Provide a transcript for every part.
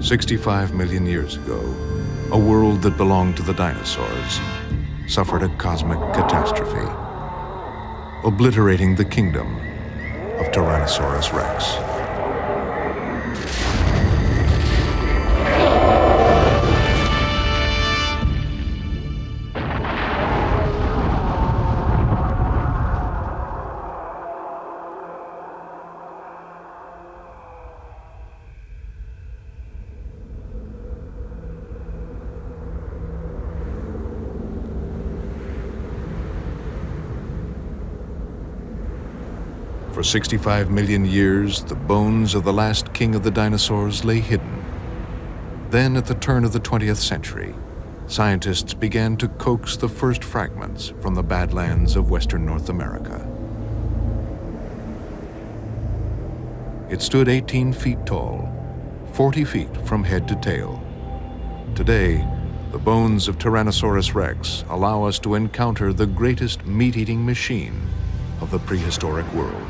65 million years ago, a world that belonged to the dinosaurs suffered a cosmic catastrophe, obliterating the kingdom of Tyrannosaurus rex. For 65 million years, the bones of the last king of the dinosaurs lay hidden. Then, at the turn of the 20th century, scientists began to coax the first fragments from the badlands of western North America. It stood 18 feet tall, 40 feet from head to tail. Today, the bones of Tyrannosaurus rex allow us to encounter the greatest meat-eating machine of the prehistoric world.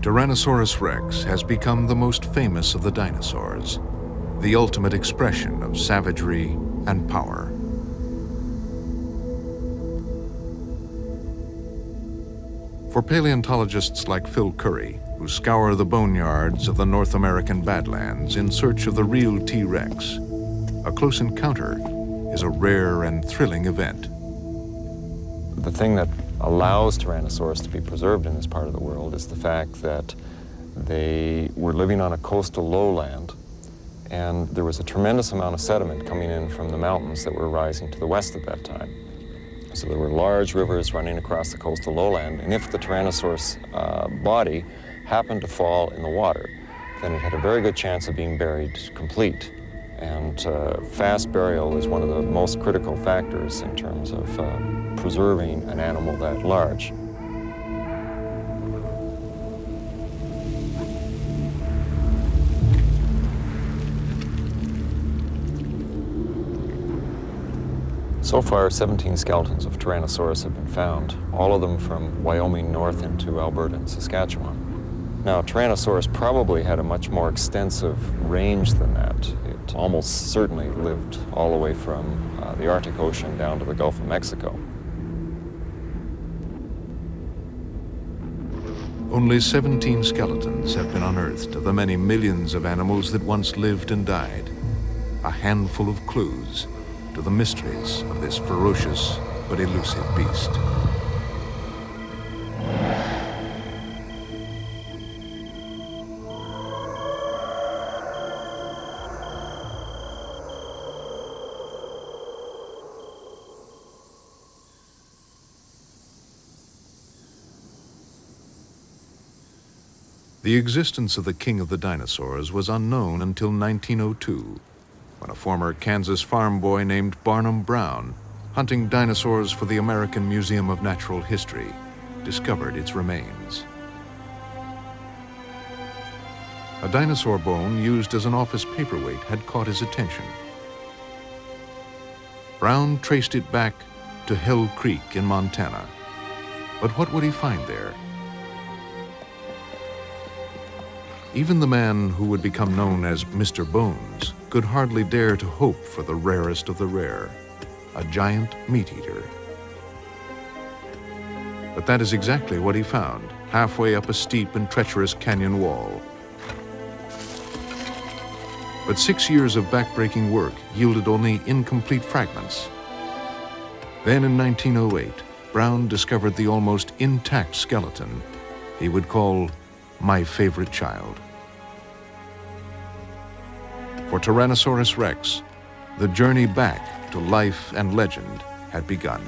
Tyrannosaurus rex has become the most famous of the dinosaurs, the ultimate expression of savagery and power. For paleontologists like Phil Curry, who scour the boneyards of the North American Badlands in search of the real T-Rex, a close encounter is a rare and thrilling event. The thing that allows Tyrannosaurus to be preserved in this part of the world is the fact that they were living on a coastal lowland, and there was a tremendous amount of sediment coming in from the mountains that were rising to the west at that time. So there were large rivers running across the coastal lowland, and if the Tyrannosaurus body happened to fall in the water, then it had a very good chance of being buried complete. And fast burial is one of the most critical factors in terms of preserving an animal that large. So far, 17 skeletons of Tyrannosaurus have been found, all of them from Wyoming north into Alberta and Saskatchewan. Now, Tyrannosaurus probably had a much more extensive range than that. It almost certainly lived all the way from the Arctic Ocean down to the Gulf of Mexico. Only 17 skeletons have been unearthed of the many millions of animals that once lived and died. A handful of clues to the mysteries of this ferocious but elusive beast. The existence of the king of the dinosaurs was unknown until 1902, when a former Kansas farm boy named Barnum Brown, hunting dinosaurs for the American Museum of Natural History, discovered its remains. A dinosaur bone used as an office paperweight had caught his attention. Brown traced it back to Hell Creek in Montana. But what would he find there? Even the man who would become known as Mr. Bones could hardly dare to hope for the rarest of the rare, a giant meat eater. But that is exactly what he found, halfway up a steep and treacherous canyon wall. But 6 years of backbreaking work yielded only incomplete fragments. Then in 1908, Brown discovered the almost intact skeleton he would call my favorite child. For Tyrannosaurus Rex, the journey back to life and legend had begun.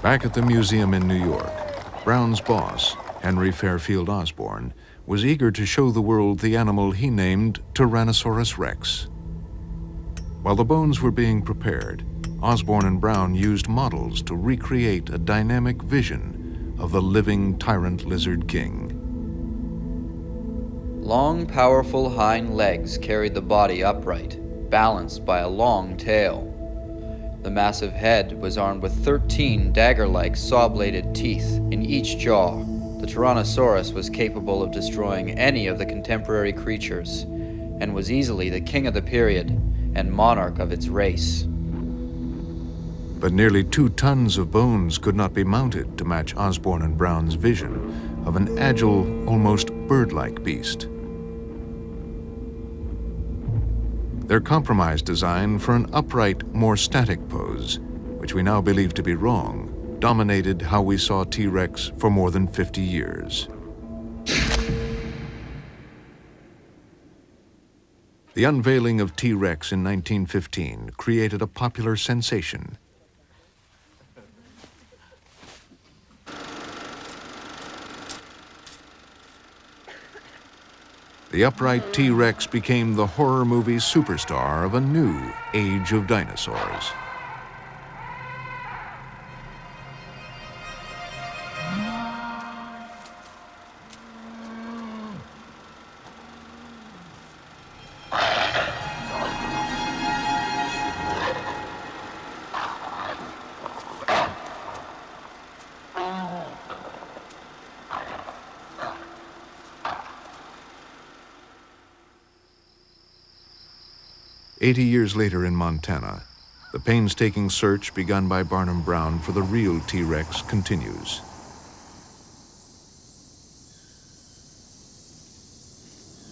Back at the museum in New York, Brown's boss, Henry Fairfield Osborn, was eager to show the world the animal he named Tyrannosaurus Rex. While the bones were being prepared, Osborn and Brown used models to recreate a dynamic vision of the living tyrant lizard king. Long, powerful hind legs carried the body upright, balanced by a long tail. The massive head was armed with 13 dagger-like saw-bladed teeth in each jaw. The Tyrannosaurus was capable of destroying any of the contemporary creatures, and was easily the king of the period and monarch of its race. But nearly 2 tons of bones could not be mounted to match Osborn and Brown's vision of an agile, almost bird-like beast. Their compromise design for an upright, more static pose, which we now believe to be wrong, dominated how we saw T-Rex for more than 50 years. The unveiling of T-Rex in 1915 created a popular sensation. The upright T-Rex became the horror movie superstar of a new age of dinosaurs. "80 years later in Montana, the painstaking search begun by Barnum Brown for the real T-Rex continues.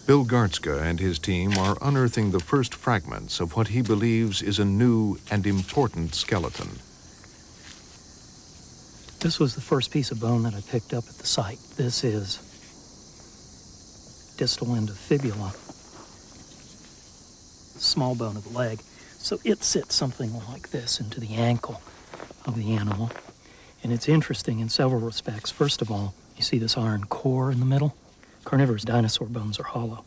Bill Gartzka and his team are unearthing the first fragments of what he believes is a new and important skeleton. This was the first piece of bone that I picked up at the site. This is distal end of fibula, small bone of the leg. So it sits something like this into the ankle of the animal. And it's interesting in several respects. First of all, you see this iron core in the middle? Carnivorous dinosaur bones are hollow.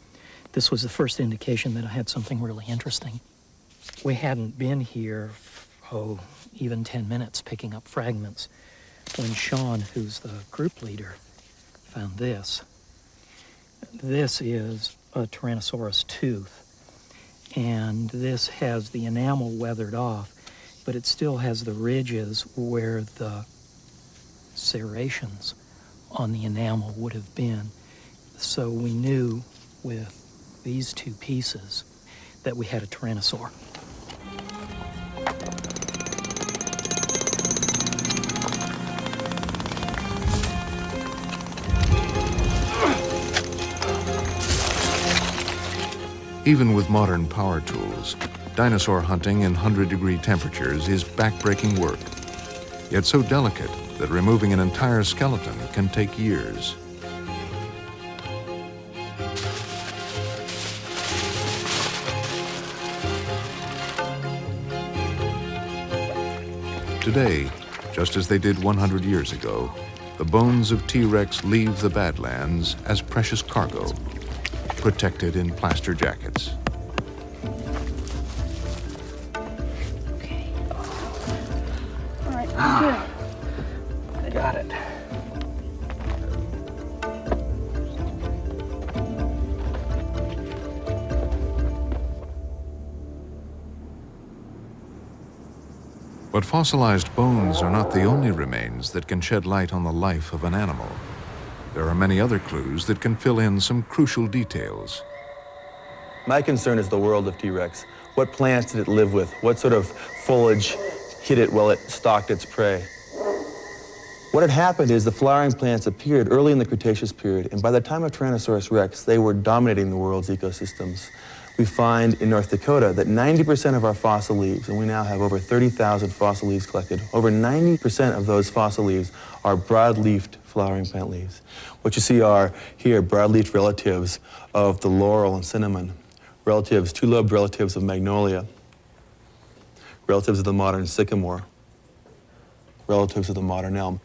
This was the first indication that I had something really interesting. We hadn't been here, even 10 minutes picking up fragments when Sean, who's the group leader, found this. This is a Tyrannosaurus tooth. And this has the enamel weathered off, but it still has the ridges where the serrations on the enamel would have been. So we knew with these 2 pieces that we had a Tyrannosaur. Even with modern power tools, dinosaur hunting in 100-degree temperatures is backbreaking work, yet so delicate that removing an entire skeleton can take years. Today, just as they did 100 years ago, the bones of T-Rex leave the Badlands as precious cargo, protected in plaster jackets. Okay. All right, good. Got it. But fossilized bones are not the only remains that can shed light on the life of an animal. There are many other clues that can fill in some crucial details. My concern is the world of T-Rex. What plants did it live with? What sort of foliage hit it while it stalked its prey? What had happened is the flowering plants appeared early in the Cretaceous period, and by the time of Tyrannosaurus rex, they were dominating the world's ecosystems. We find in North Dakota that 90% of our fossil leaves, and we now have over 30,000 fossil leaves collected, over 90% of those fossil leaves are broad-leafed flowering plant leaves. What you see are here broad-leafed relatives of the laurel and cinnamon, relatives, two-lobed relatives of magnolia, relatives of the modern sycamore, relatives of the modern elm.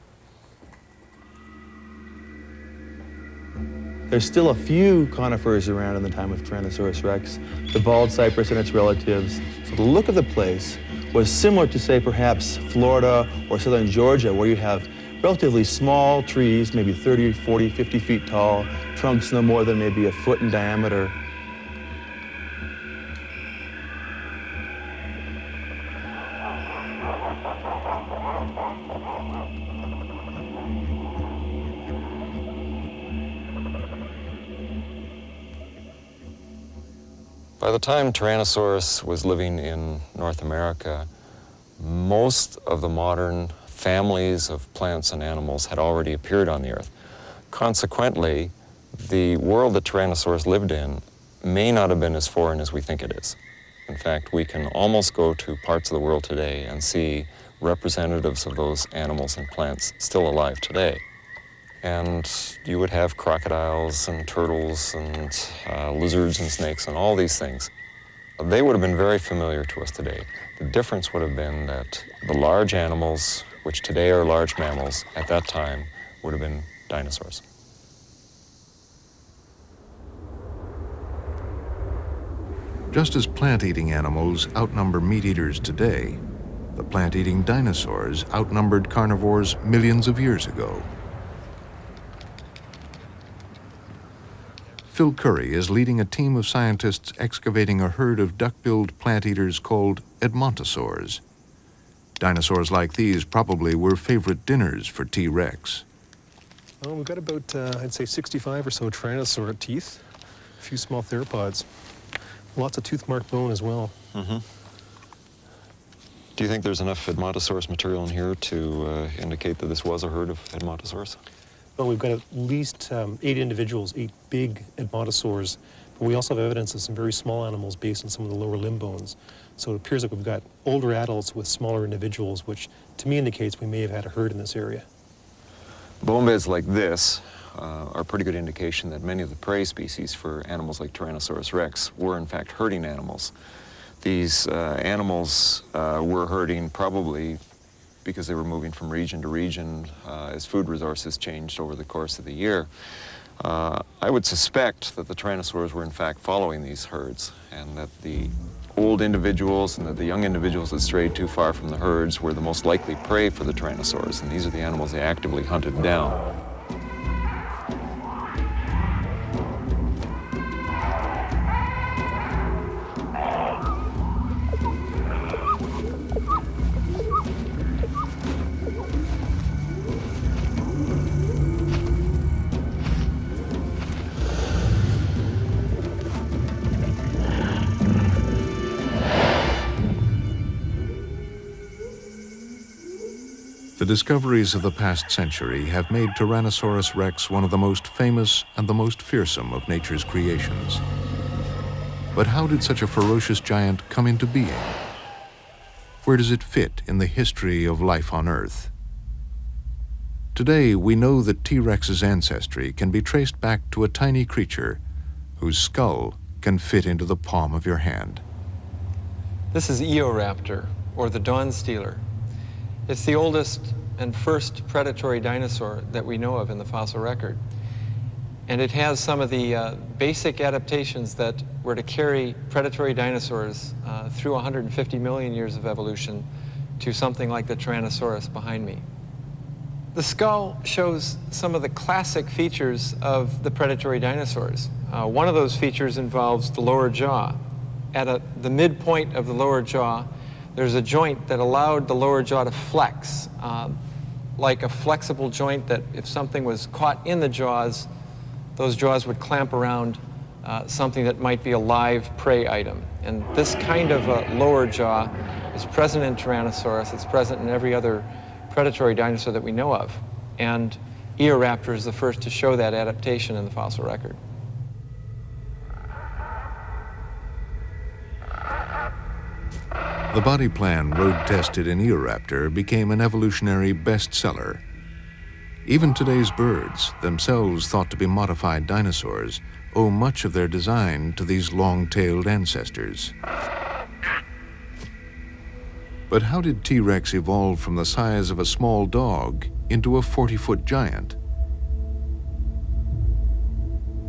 There's still a few conifers around in the time of Tyrannosaurus rex, the bald cypress and its relatives. So the look of the place was similar to, say, perhaps Florida or southern Georgia, where you have relatively small trees, maybe 30, 40, 50 feet tall, trunks no more than maybe a foot in diameter. By the time Tyrannosaurus was living in North America, most of the modern families of plants and animals had already appeared on the Earth. Consequently, the world that Tyrannosaurus lived in may not have been as foreign as we think it is. In fact, we can almost go to parts of the world today and see representatives of those animals and plants still alive today. And you would have crocodiles and turtles and lizards and snakes and all these things. They would have been very familiar to us today. The difference would have been that the large animals, which today are large mammals, at that time would have been dinosaurs. Just as plant-eating animals outnumber meat-eaters today, the plant-eating dinosaurs outnumbered carnivores millions of years ago. Phil Curry is leading a team of scientists excavating a herd of duck-billed plant-eaters called edmontosaurs. Dinosaurs like these probably were favorite dinners for T-Rex. Well, we've got about, I'd say, 65 or so tyrannosaur teeth, a few small theropods, lots of tooth-marked bone as well. Mm-hmm. Do you think there's enough Edmontosaurus material in here to indicate that this was a herd of Edmontosaurs? Well, we've got at least 8 individuals, 8 big Edmontosaurs, but we also have evidence of some very small animals based on some of the lower limb bones. So it appears like we've got older adults with smaller individuals, which to me indicates we may have had a herd in this area. Bone beds like this are a pretty good indication that many of the prey species for animals like Tyrannosaurus rex were in fact herding animals. These animals were herding probably because they were moving from region to region as food resources changed over the course of the year. I would suspect that the tyrannosaurs were in fact following these herds, and that the old individuals and that the young individuals that strayed too far from the herds were the most likely prey for the tyrannosaurs, and these are the animals they actively hunted down. The discoveries of the past century have made Tyrannosaurus rex one of the most famous and the most fearsome of nature's creations. But how did such a ferocious giant come into being? Where does it fit in the history of life on Earth? Today, we know that T-Rex's ancestry can be traced back to a tiny creature whose skull can fit into the palm of your hand. This is Eoraptor, or the dawn stealer. It's the oldest and first predatory dinosaur that we know of in the fossil record. And it has some of the basic adaptations that were to carry predatory dinosaurs through 150 million years of evolution to something like the Tyrannosaurus behind me. The skull shows some of the classic features of the predatory dinosaurs. One of those features involves the lower jaw. At the midpoint of the lower jaw, there's a joint that allowed the lower jaw to flex, like a flexible joint that if something was caught in the jaws, those jaws would clamp around something that might be a live prey item. And this kind of lower jaw is present in Tyrannosaurus. It's present in every other predatory dinosaur that we know of. And Eoraptor is the first to show that adaptation in the fossil record. The body plan road-tested in Eoraptor became an evolutionary bestseller. Even today's birds, themselves thought to be modified dinosaurs, owe much of their design to these long-tailed ancestors. But how did T-Rex evolve from the size of a small dog into a 40-foot giant?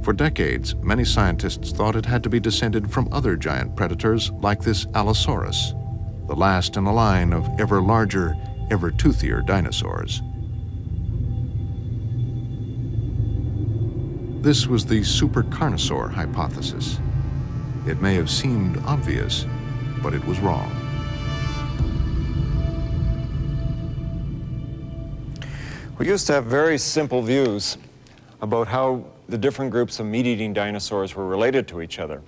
For decades, many scientists thought it had to be descended from other giant predators like this Allosaurus, the last in a line of ever larger, ever toothier dinosaurs. This was the supercarnosaur hypothesis. It may have seemed obvious, but it was wrong. We used to have very simple views about how the different groups of meat-eating dinosaurs were related to each other.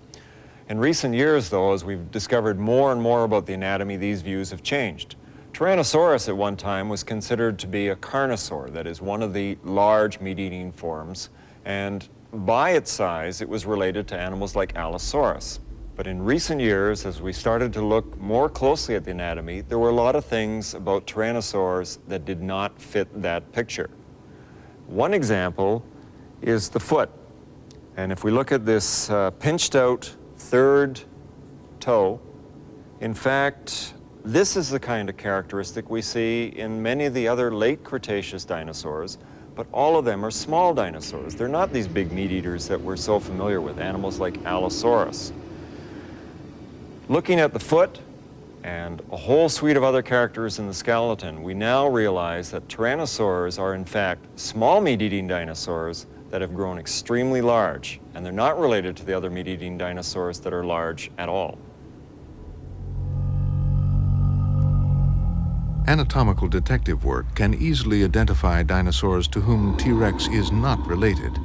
In recent years, though, as we've discovered more and more about the anatomy, these views have changed. Tyrannosaurus at one time was considered to be a carnosaur, that is, one of the large meat-eating forms, and by its size, it was related to animals like Allosaurus. But in recent years, as we started to look more closely at the anatomy, there were a lot of things about tyrannosaurs that did not fit that picture. One example is the foot. And if we look at this pinched out third toe, in fact, this is the kind of characteristic we see in many of the other late Cretaceous dinosaurs, but all of them are small dinosaurs. They're not these big meat eaters that we're so familiar with, animals like Allosaurus. Looking at the foot and a whole suite of other characters in the skeleton, we now realize that tyrannosaurs are in fact small meat-eating dinosaurs that have grown extremely large, and they're not related to the other meat-eating dinosaurs that are large at all. Anatomical detective work can easily identify dinosaurs to whom T-Rex is not related.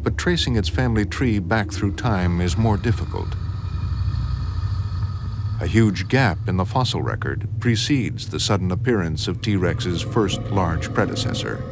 But tracing its family tree back through time is more difficult. A huge gap in the fossil record precedes the sudden appearance of T-Rex's first large predecessor.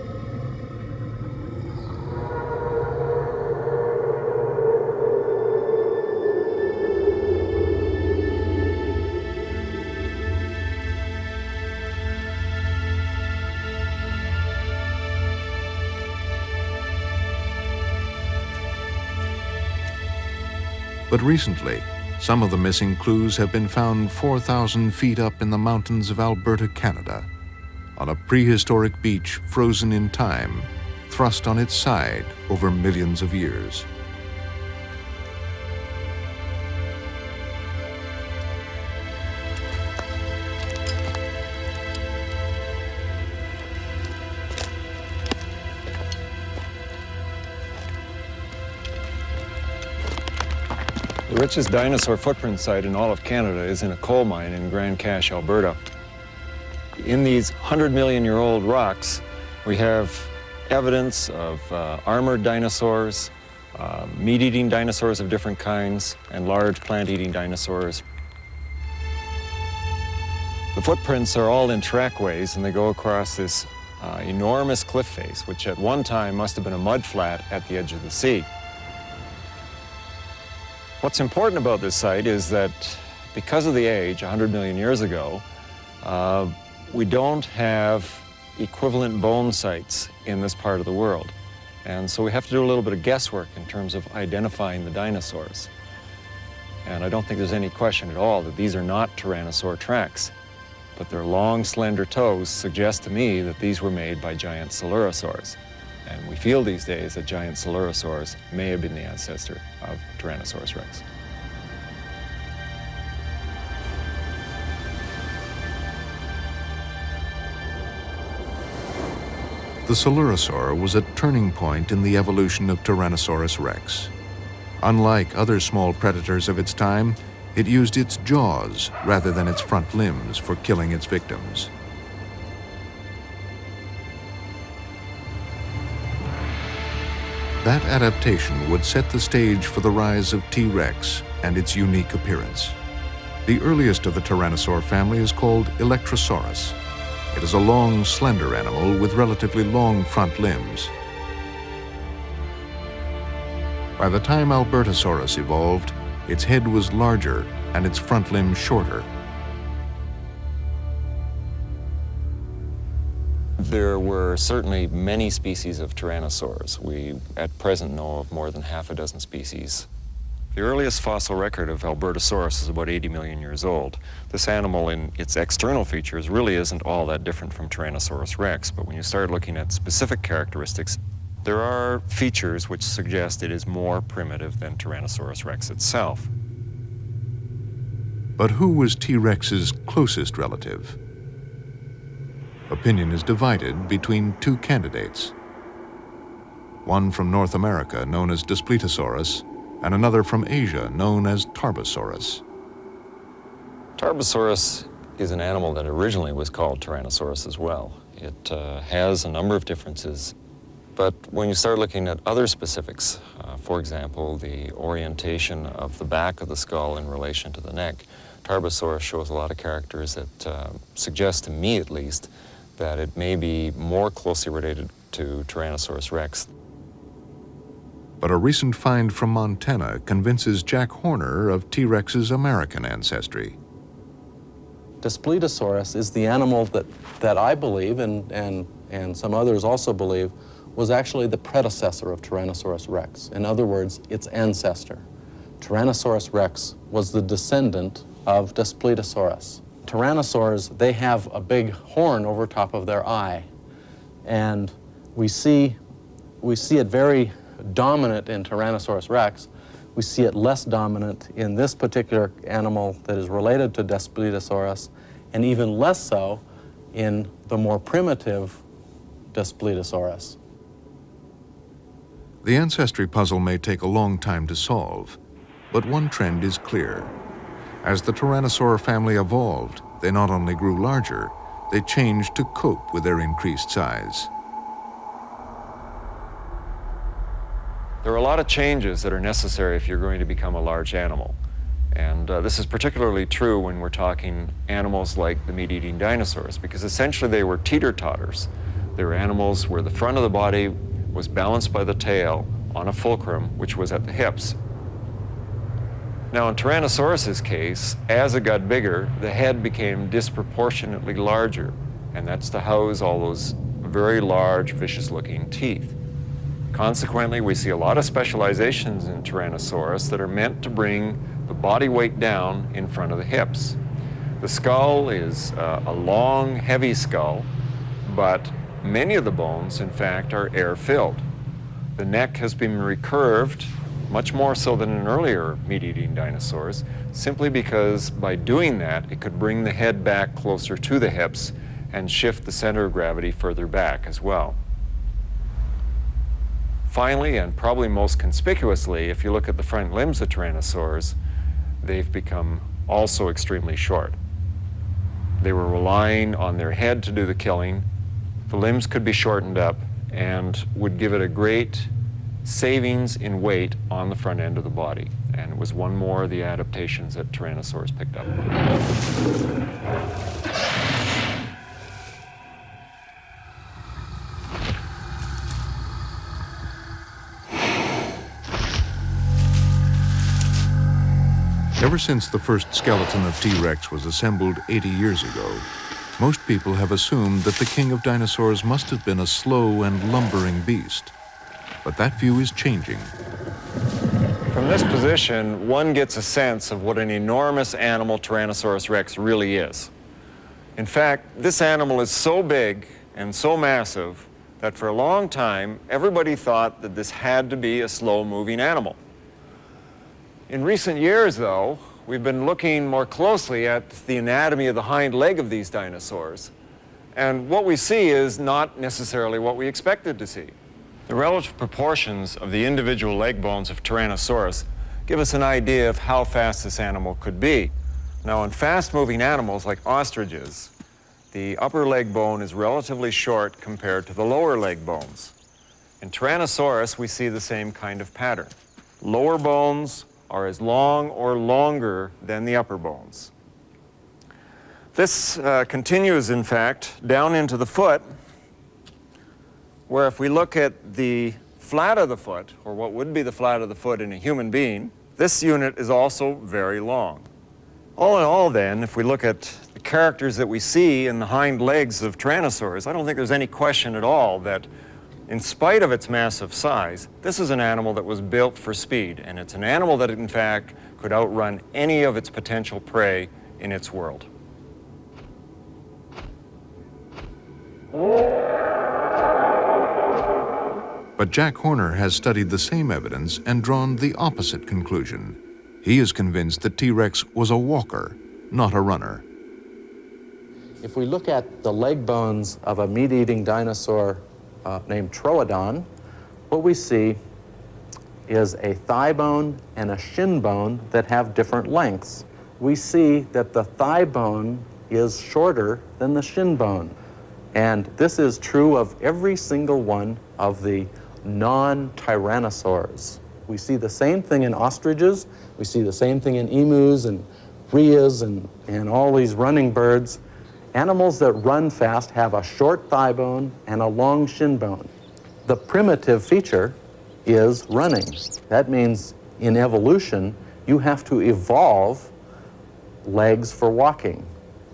But recently, some of the missing clues have been found 4,000 feet up in the mountains of Alberta, Canada, on a prehistoric beach frozen in time, thrust on its side over millions of years. The richest dinosaur footprint site in all of Canada is in a coal mine in Grande Cache, Alberta. In these 100-million-year-old rocks, we have evidence of armored dinosaurs, meat-eating dinosaurs of different kinds, and large plant-eating dinosaurs. The footprints are all in trackways, and they go across this enormous cliff face, which at one time must have been a mud flat at the edge of the sea. What's important about this site is that because of the age, 100 million years ago, we don't have equivalent bone sites in this part of the world. And so we have to do a little bit of guesswork in terms of identifying the dinosaurs. And I don't think there's any question at all that these are not tyrannosaur tracks. but their long, slender toes suggest to me that these were made by giant coelurosaurs. And we feel these days that giant coelurosaurs may have been the ancestor of Tyrannosaurus rex. The coelurosaur was a turning point in the evolution of Tyrannosaurus rex. Unlike other small predators of its time, it used its jaws rather than its front limbs for killing its victims. That adaptation would set the stage for the rise of T. rex and its unique appearance. The earliest of the Tyrannosaur family is called Electrosaurus. It is a long, slender animal with relatively long front limbs. By the time Albertosaurus evolved, its head was larger and its front limbs shorter. There were certainly many species of tyrannosaurs. We at present know of more than half a dozen species. The earliest fossil record of Albertosaurus is about 80 million years old. This animal in its external features really isn't all that different from Tyrannosaurus rex, but when you start looking at specific characteristics, there are features which suggest it is more primitive than Tyrannosaurus rex itself. But who was T. rex's closest relative? Opinion is divided between two candidates. One from North America, known as Daspletosaurus, and another from Asia, known as Tarbosaurus. Tarbosaurus is an animal that originally was called Tyrannosaurus as well. It has a number of differences, but when you start looking at other specifics, for example, the orientation of the back of the skull in relation to the neck, Tarbosaurus shows a lot of characters that suggest, to me at least, that it may be more closely related to Tyrannosaurus rex. But a recent find from Montana convinces Jack Horner of T. rex's American ancestry. Daspletosaurus is the animal that I believe, and some others also believe, was actually the predecessor of Tyrannosaurus rex. In other words, its ancestor. Tyrannosaurus rex was the descendant of Daspletosaurus. Tyrannosaurs, they have a big horn over top of their eye, and we see it very dominant in Tyrannosaurus rex. We see it less dominant in this particular animal that is related to Daspletosaurus, and even less so in the more primitive Daspletosaurus. The ancestry puzzle may take a long time to solve, but one trend is clear. As the Tyrannosaur family evolved, they not only grew larger, they changed to cope with their increased size. There are a lot of changes that are necessary if you're going to become a large animal. And this is particularly true when we're talking animals like the meat-eating dinosaurs, because essentially they were teeter-totters. They were animals where the front of the body was balanced by the tail on a fulcrum, which was at the hips. Now in Tyrannosaurus's case, as it got bigger, the head became disproportionately larger, and that's to house all those very large, vicious-looking teeth. Consequently, we see a lot of specializations in Tyrannosaurus that are meant to bring the body weight down in front of the hips. The skull is a long, heavy skull, but many of the bones, in fact, are air-filled. The neck has been recurved, much more so than in earlier meat-eating dinosaurs, simply because by doing that, it could bring the head back closer to the hips and shift the center of gravity further back as well. Finally, and probably most conspicuously, if you look at the front limbs of tyrannosaurs, they've become also extremely short. They were relying on their head to do the killing. The limbs could be shortened up and would give it a great savings in weight on the front end of the body. And it was one more of the adaptations that tyrannosaurs picked up. Ever since the first skeleton of T. rex was assembled 80 years ago, most people have assumed that the king of dinosaurs must have been a slow and lumbering beast. But that view is changing. From this position, one gets a sense of what an enormous animal Tyrannosaurus rex really is. In fact, this animal is so big and so massive that for a long time, everybody thought that this had to be a slow-moving animal. In recent years, though, we've been looking more closely at the anatomy of the hind leg of these dinosaurs, and what we see is not necessarily what we expected to see. The relative proportions of the individual leg bones of Tyrannosaurus give us an idea of how fast this animal could be. Now, in fast-moving animals like ostriches, the upper leg bone is relatively short compared to the lower leg bones. In Tyrannosaurus, we see the same kind of pattern. Lower bones are as long or longer than the upper bones. This continues, in fact, down into the foot, where if we look at the flat of the foot, or what would be the flat of the foot in a human being, this unit is also very long. All in all, then, if we look at the characters that we see in the hind legs of Tyrannosaurus, I don't think there's any question at all that, in spite of its massive size, this is an animal that was built for speed, and it's an animal that, in fact, could outrun any of its potential prey in its world. But Jack Horner has studied the same evidence and drawn the opposite conclusion. He is convinced that T-Rex was a walker, not a runner. If we look at the leg bones of a meat-eating dinosaur named Troodon, what we see is a thigh bone and a shin bone that have different lengths. We see that the thigh bone is shorter than the shin bone. And this is true of every single one of the non-tyrannosaurs. We see the same thing in ostriches, we see the same thing in emus and rheas and all these running birds. Animals that run fast have a short thigh bone and a long shin bone. The primitive feature is running. That means in evolution, you have to evolve legs for walking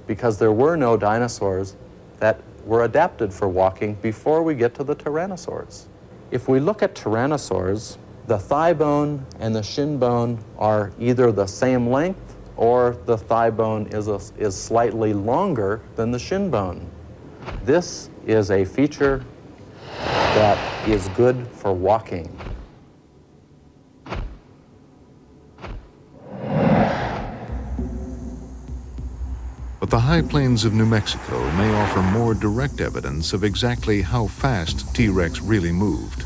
because there were no dinosaurs that were adapted for walking before we get to the tyrannosaurs. If we look at tyrannosaurs, the thigh bone and the shin bone are either the same length or the thigh bone is slightly longer than the shin bone. This is a feature that is good for walking. But the high plains of New Mexico may offer more direct evidence of exactly how fast T-Rex really moved.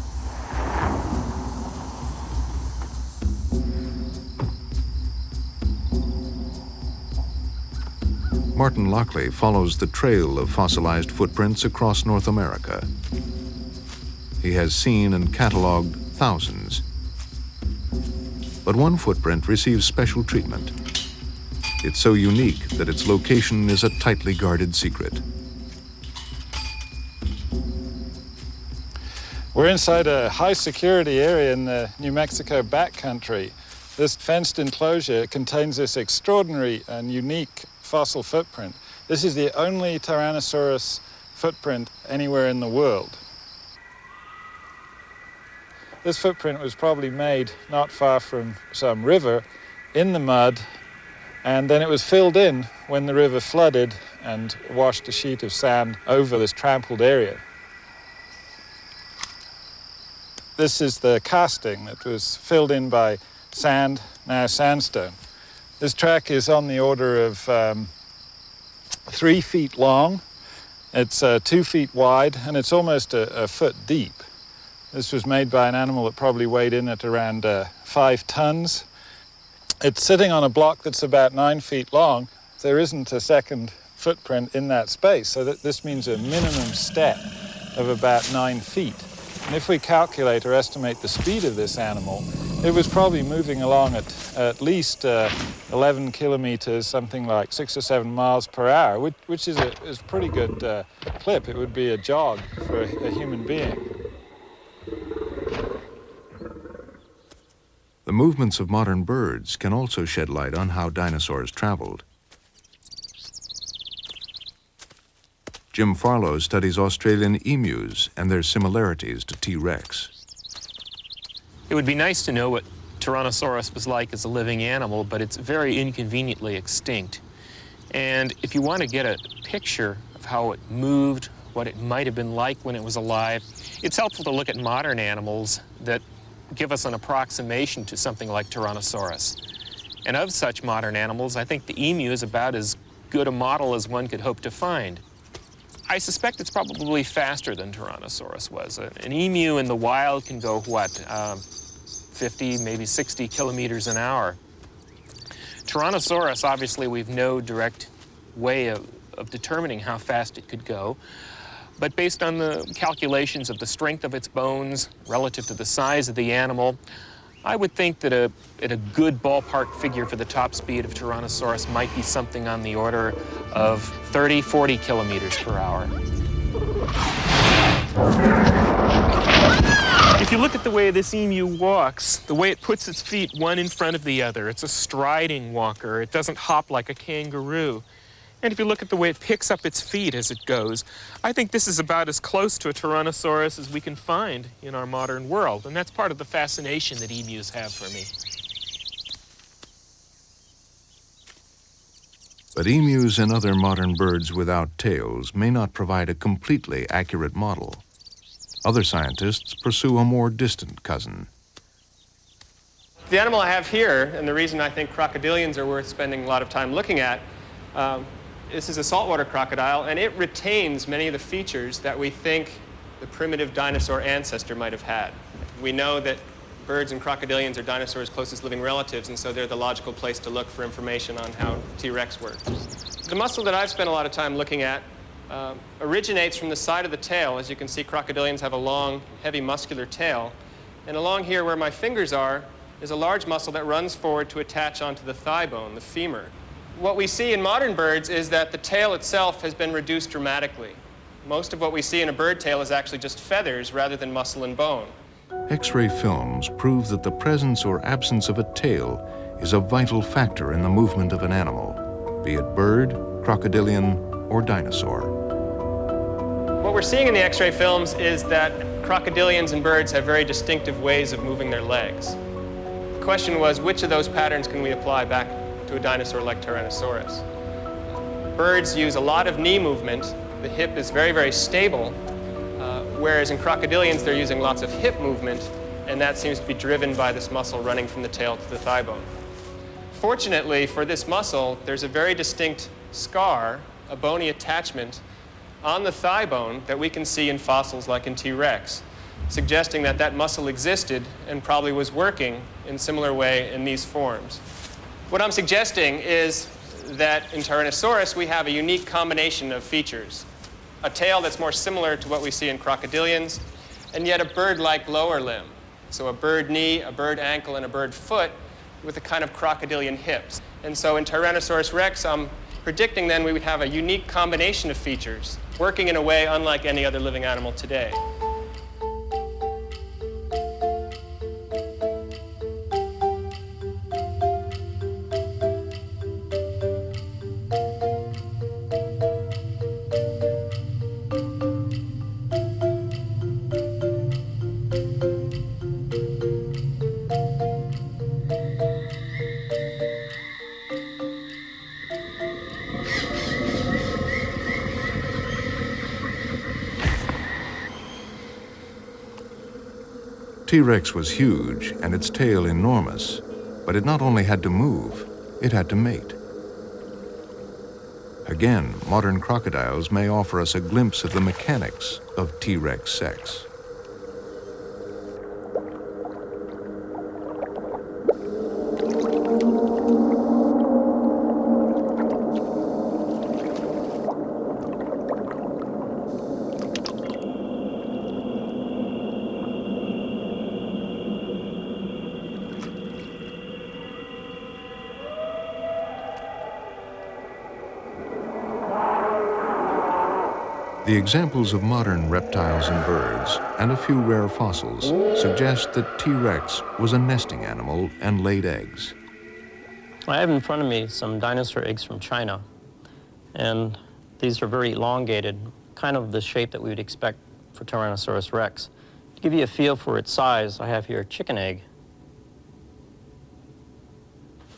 Martin Lockley follows the trail of fossilized footprints across North America. He has seen and cataloged thousands. But one footprint receives special treatment. It's so unique that its location is a tightly guarded secret. We're inside a high security area in the New Mexico backcountry. This fenced enclosure contains this extraordinary and unique fossil footprint. This is the only Tyrannosaurus footprint anywhere in the world. This footprint was probably made not far from some river in the mud, and then it was filled in when the river flooded and washed a sheet of sand over this trampled area. This is the casting that was filled in by sand, now sandstone. This track is on the order of 3 feet long. It's 2 feet wide, and it's almost a foot deep. This was made by an animal that probably weighed in at around 5 tons. It's sitting on a block that's about 9 feet long. There isn't a second footprint in that space, so this means a minimum step of about 9 feet. And if we calculate or estimate the speed of this animal, it was probably moving along at least 11 kilometers, something like 6 or 7 miles per hour, which is a pretty good clip. It would be a jog for a human being. The movements of modern birds can also shed light on how dinosaurs traveled. Jim Farlow studies Australian emus and their similarities to T-Rex. It would be nice to know what Tyrannosaurus was like as a living animal, but it's very inconveniently extinct. And if you want to get a picture of how it moved, what it might have been like when it was alive, it's helpful to look at modern animals that give us an approximation to something like Tyrannosaurus. And of such modern animals, I think the emu is about as good a model as one could hope to find. I suspect it's probably faster than Tyrannosaurus was. An emu in the wild can go, what, 50, maybe 60 kilometers an hour. Tyrannosaurus, obviously, we've no direct way of determining how fast it could go. But based on the calculations of the strength of its bones relative to the size of the animal, I would think that a good ballpark figure for the top speed of Tyrannosaurus might be something on the order of 30, 40 kilometers per hour. If you look at the way this emu walks, the way it puts its feet one in front of the other, it's a striding walker. It doesn't hop like a kangaroo. And if you look at the way it picks up its feet as it goes, I think this is about as close to a Tyrannosaurus as we can find in our modern world. And that's part of the fascination that emus have for me. But emus and other modern birds without tails may not provide a completely accurate model. Other scientists pursue a more distant cousin. The animal I have here, and the reason I think crocodilians are worth spending a lot of time looking at, this is a saltwater crocodile, and it retains many of the features that we think the primitive dinosaur ancestor might have had. We know that birds and crocodilians are dinosaurs' closest living relatives, and so they're the logical place to look for information on how T-Rex works. The muscle that I've spent a lot of time looking at originates from the side of the tail. As you can see, crocodilians have a long, heavy muscular tail. And along here where my fingers are is a large muscle that runs forward to attach onto the thigh bone, the femur. What we see in modern birds is that the tail itself has been reduced dramatically. Most of what we see in a bird tail is actually just feathers rather than muscle and bone. X-ray films prove that the presence or absence of a tail is a vital factor in the movement of an animal, be it bird, crocodilian, or dinosaur. What we're seeing in the X-ray films is that crocodilians and birds have very distinctive ways of moving their legs. The question was, which of those patterns can we apply back to a dinosaur like Tyrannosaurus? Birds use a lot of knee movement. The hip is very, very stable, whereas in crocodilians they're using lots of hip movement, and that seems to be driven by this muscle running from the tail to the thigh bone. Fortunately for this muscle, there's a very distinct scar, a bony attachment on the thigh bone that we can see in fossils like in T-Rex, suggesting that that muscle existed and probably was working in a similar way in these forms. What I'm suggesting is that in Tyrannosaurus we have a unique combination of features. A tail that's more similar to what we see in crocodilians, and yet a bird-like lower limb. So a bird knee, a bird ankle, and a bird foot with a kind of crocodilian hips. And so in Tyrannosaurus rex, I'm predicting then we would have a unique combination of features, working in a way unlike any other living animal today. T-Rex was huge and its tail enormous, but it not only had to move, it had to mate. Again, modern crocodiles may offer us a glimpse of the mechanics of T-Rex sex. The examples of modern reptiles and birds, and a few rare fossils, suggest that T-Rex was a nesting animal and laid eggs. I have in front of me some dinosaur eggs from China, and these are very elongated, kind of the shape that we would expect for Tyrannosaurus rex. To give you a feel for its size, I have here a chicken egg.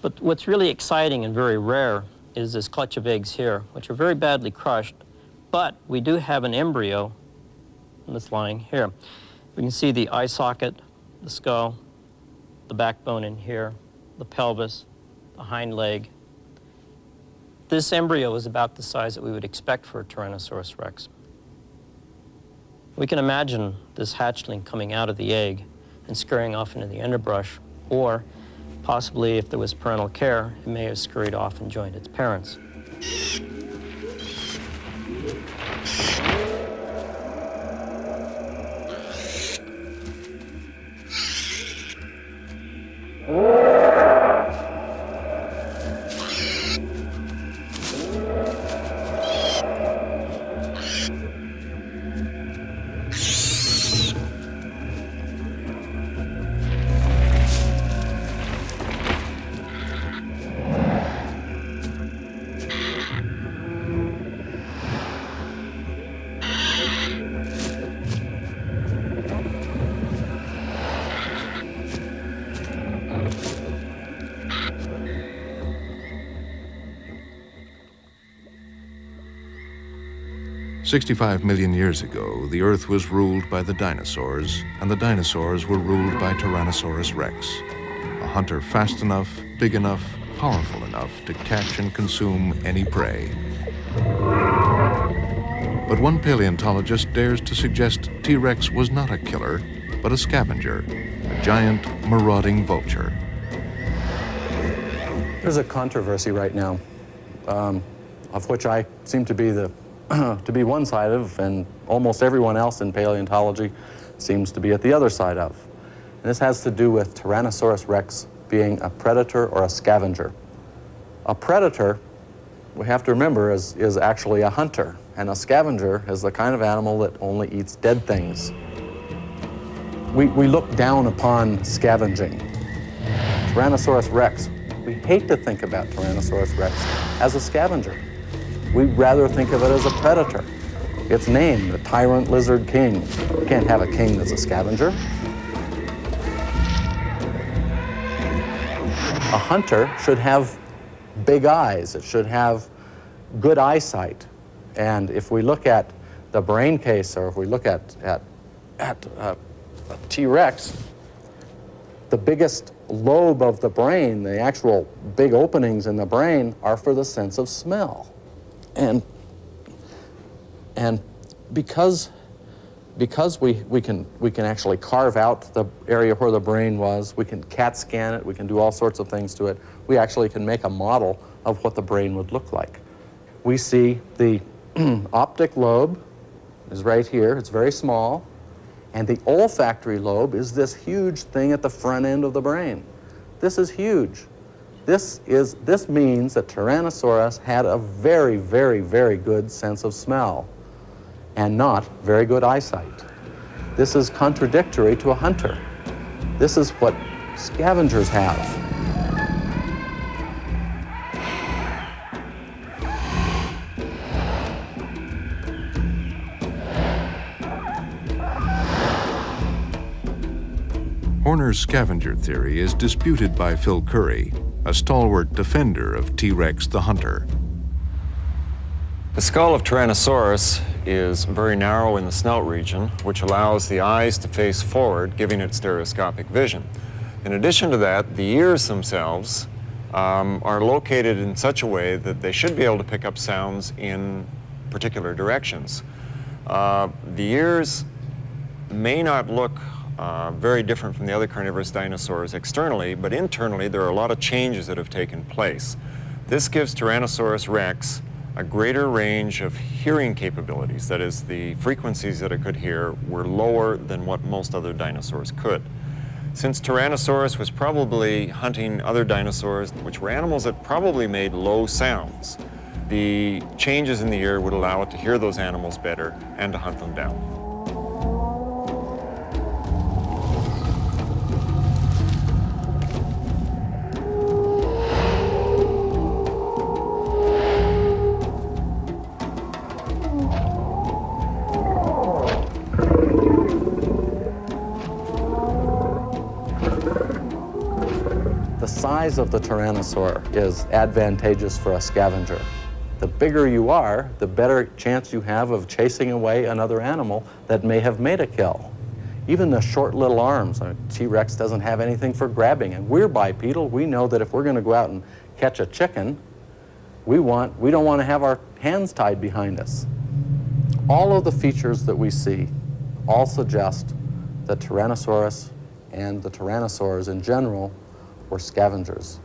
But what's really exciting and very rare is this clutch of eggs here, which are very badly crushed, but we do have an embryo that's lying here. We can see the eye socket, the skull, the backbone in here, the pelvis, the hind leg. This embryo is about the size that we would expect for a Tyrannosaurus rex. We can imagine this hatchling coming out of the egg and scurrying off into the underbrush, or possibly, if there was parental care, it may have scurried off and joined its parents. "65 million years ago, the Earth was ruled by the dinosaurs, and the dinosaurs were ruled by Tyrannosaurus rex, a hunter fast enough, big enough, powerful enough to catch and consume any prey. But one paleontologist dares to suggest T-Rex was not a killer, but a scavenger, a giant marauding vulture. There's a controversy right now, of which I seem to be one side of, and almost everyone else in paleontology seems to be at the other side of. And this has to do with Tyrannosaurus rex being a predator or a scavenger. A predator, we have to remember, is actually a hunter, and a scavenger is the kind of animal that only eats dead things. We look down upon scavenging. Tyrannosaurus rex, we hate to think about Tyrannosaurus rex as a scavenger. We'd rather think of it as a predator. Its name, the Tyrant Lizard King. You can't have a king that's a scavenger. A hunter should have big eyes. It should have good eyesight. And if we look at the brain case, or if we look at a T-Rex, the biggest lobe of the brain, the actual big openings in the brain, are for the sense of smell. And because we can actually carve out the area where the brain was, we can CAT scan it, we can do all sorts of things to it, we actually can make a model of what the brain would look like. We see the optic lobe is right here, it's very small, and the olfactory lobe is this huge thing at the front end of the brain. This is huge. This means that Tyrannosaurus had a very, very, very good sense of smell and not very good eyesight. This is contradictory to a hunter. This is what scavengers have. Horner's scavenger theory is disputed by Phil Currie, a stalwart defender of T-Rex the hunter. The skull of Tyrannosaurus is very narrow in the snout region, which allows the eyes to face forward, giving it stereoscopic vision. In addition to that, the ears themselves are located in such a way that they should be able to pick up sounds in particular directions. The ears may not look very different from the other carnivorous dinosaurs externally, but internally there are a lot of changes that have taken place. This gives Tyrannosaurus rex a greater range of hearing capabilities. That is, the frequencies that it could hear were lower than what most other dinosaurs could. Since Tyrannosaurus was probably hunting other dinosaurs, which were animals that probably made low sounds, the changes in the ear would allow it to hear those animals better and to hunt them down. The size of the tyrannosaur is advantageous for a scavenger. The bigger you are, the better chance you have of chasing away another animal that may have made a kill. Even the short little arms, T-Rex doesn't have anything for grabbing, and we're bipedal. We know that if we're going to go out and catch a chicken, we don't want to have our hands tied behind us. All of the features that we see all suggest that Tyrannosaurus and the tyrannosaurs in general were scavengers.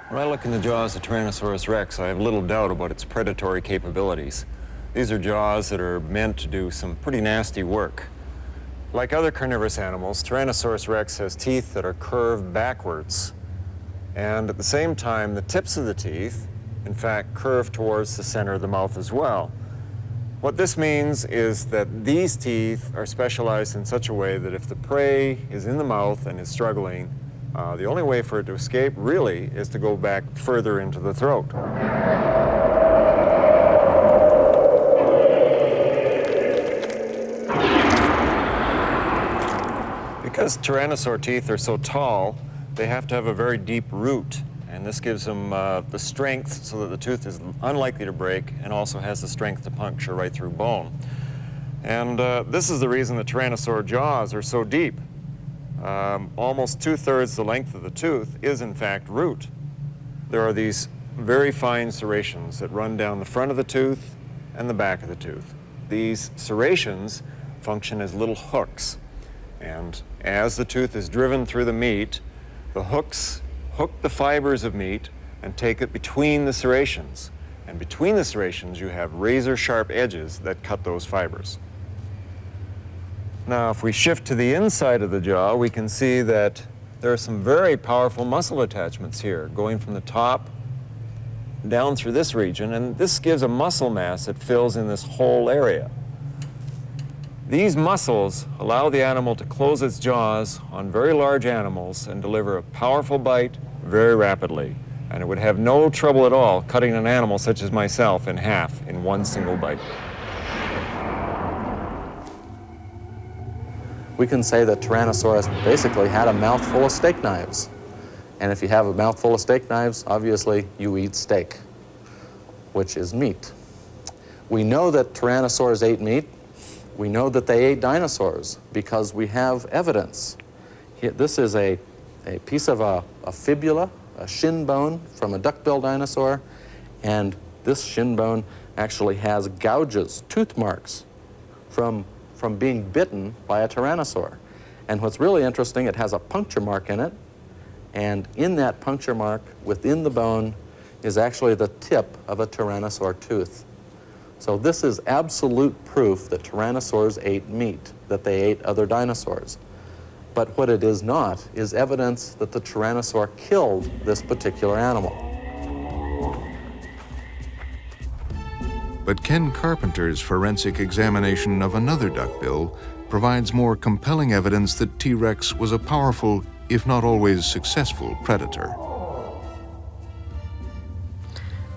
When I look in the jaws of Tyrannosaurus rex, I have little doubt about its predatory capabilities. These are jaws that are meant to do some pretty nasty work. Like other carnivorous animals, Tyrannosaurus rex has teeth that are curved backwards. And at the same time, the tips of the teeth, in fact, curve towards the center of the mouth as well. What this means is that these teeth are specialized in such a way that if the prey is in the mouth and is struggling, the only way for it to escape, really, is to go back further into the throat. Because tyrannosaur teeth are so tall, they have to have a very deep root, and this gives them the strength so that the tooth is unlikely to break and also has the strength to puncture right through bone. And this is the reason the tyrannosaur jaws are so deep. Almost 2/3 the length of the tooth is in fact root. There are these very fine serrations that run down the front of the tooth and the back of the tooth. These serrations function as little hooks, and as the tooth is driven through the meat, the hooks hook the fibers of meat and take it between the serrations. And between the serrations you have razor sharp edges that cut those fibers. Now, if we shift to the inside of the jaw, we can see that there are some very powerful muscle attachments here, going from the top down through this region, and this gives a muscle mass that fills in this whole area. These muscles allow the animal to close its jaws on very large animals and deliver a powerful bite very rapidly, and it would have no trouble at all cutting an animal such as myself in half in one single bite. We can say that Tyrannosaurus basically had a mouthful of steak knives. And if you have a mouthful of steak knives, obviously you eat steak, which is meat. We know that Tyrannosaurs ate meat. We know that they ate dinosaurs because we have evidence. This is a piece of a fibula, a shin bone from a duckbill dinosaur, and this shin bone actually has gouges, tooth marks, from being bitten by a tyrannosaur. And what's really interesting, it has a puncture mark in it, and in that puncture mark within the bone is actually the tip of a tyrannosaur tooth. So this is absolute proof that tyrannosaurs ate meat, that they ate other dinosaurs. But what it is not is evidence that the tyrannosaur killed this particular animal. But Ken Carpenter's forensic examination of another duckbill provides more compelling evidence that T-Rex was a powerful, if not always successful, predator.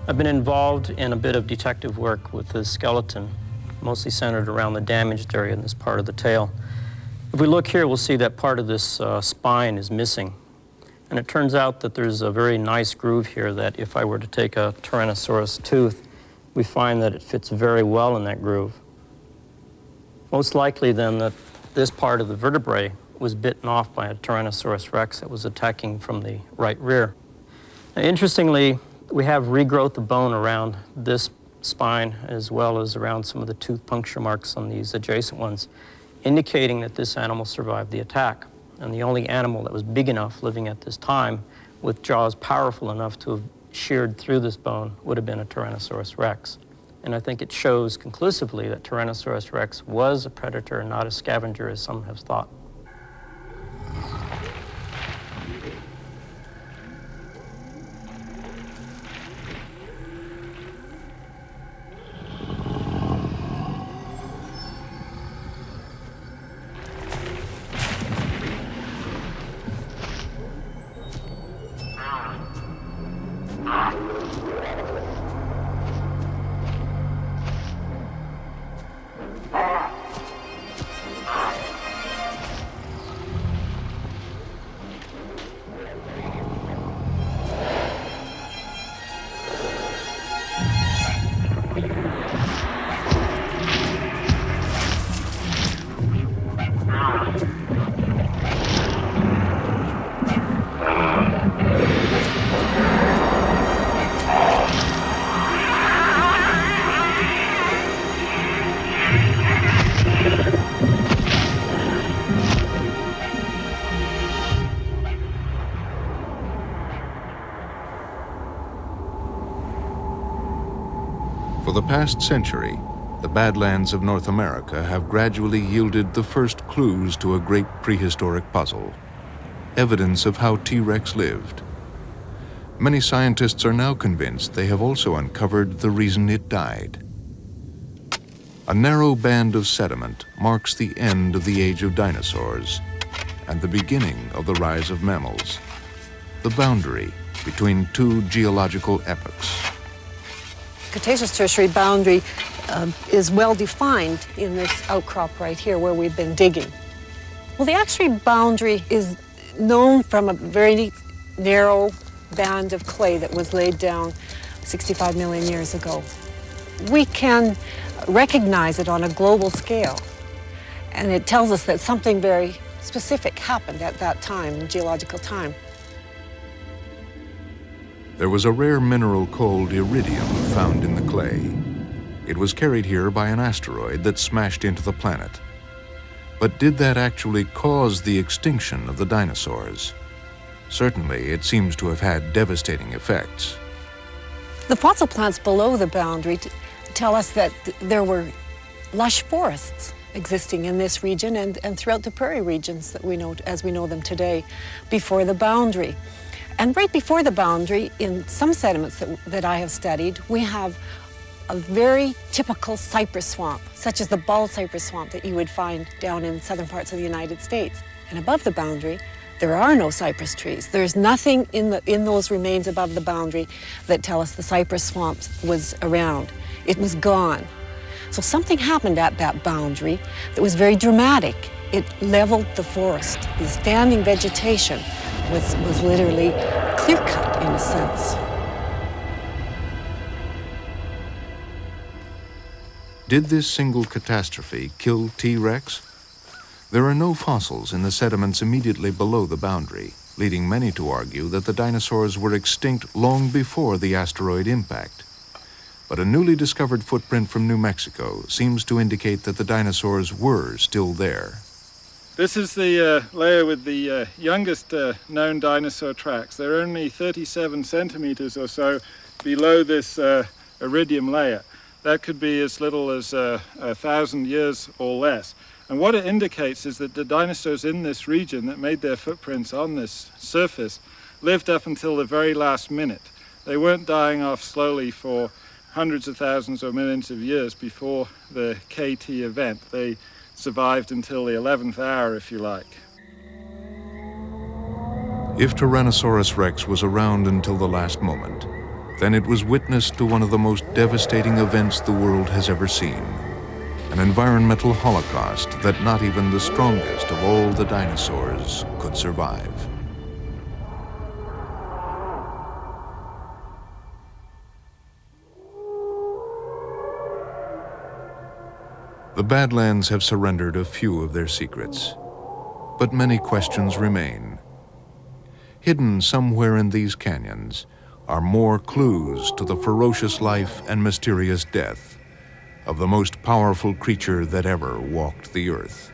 I've been involved in a bit of detective work with the skeleton, mostly centered around the damaged area in this part of the tail. If we look here, we'll see that part of this spine is missing. And it turns out that there's a very nice groove here that if I were to take a Tyrannosaurus tooth, we find that it fits very well in that groove. Most likely then that this part of the vertebrae was bitten off by a Tyrannosaurus rex that was attacking from the right rear. Now, interestingly, we have regrowth of bone around this spine as well as around some of the tooth puncture marks on these adjacent ones, indicating that this animal survived the attack. And the only animal that was big enough living at this time with jaws powerful enough to have sheared through this bone would have been a Tyrannosaurus rex. And I think it shows conclusively that Tyrannosaurus rex was a predator and not a scavenger as some have thought. the past century, the Badlands of North America have gradually yielded the first clues to a great prehistoric puzzle, evidence of how T-Rex lived. Many scientists are now convinced they have also uncovered the reason it died. A narrow band of sediment marks the end of the age of dinosaurs and the beginning of the rise of mammals, the boundary between two geological epochs. Cretaceous-Tertiary boundary is well defined in this outcrop right here where we've been digging. Well, the X-ray boundary is known from a very narrow band of clay that was laid down 65 million years ago. We can recognize it on a global scale, and it tells us that something very specific happened at that time, geological time. There was a rare mineral called iridium found in the clay. It was carried here by an asteroid that smashed into the planet. But did that actually cause the extinction of the dinosaurs? Certainly, it seems to have had devastating effects. The fossil plants below the boundary tell us that there were lush forests existing in this region and throughout the prairie regions that we know as we know them today before the boundary. And right before the boundary, in some sediments that I have studied, we have a very typical cypress swamp, such as the bald cypress swamp that you would find down in southern parts of the United States. And above the boundary, there are no cypress trees. There's nothing in those remains above the boundary that tell us the cypress swamp was around. It was gone. So something happened at that boundary that was very dramatic. It leveled the forest. The standing vegetation was literally clear-cut in a sense. Did this single catastrophe kill T-Rex? There are no fossils in the sediments immediately below the boundary, leading many to argue that the dinosaurs were extinct long before the asteroid impact. But a newly discovered footprint from New Mexico seems to indicate that the dinosaurs were still there. This is the layer with the youngest known dinosaur tracks. They're only 37 centimeters or so below this iridium layer. That could be as little as 1,000 years or less. And what it indicates is that the dinosaurs in this region that made their footprints on this surface lived up until the very last minute. They weren't dying off slowly for hundreds of thousands or millions of years before the KT event. They survived until the 11th hour, if you like. If Tyrannosaurus rex was around until the last moment, then it was witness to one of the most devastating events the world has ever seen. An environmental holocaust that not even the strongest of all the dinosaurs could survive. The Badlands have surrendered a few of their secrets, but many questions remain. Hidden somewhere in these canyons are more clues to the ferocious life and mysterious death of the most powerful creature that ever walked the earth.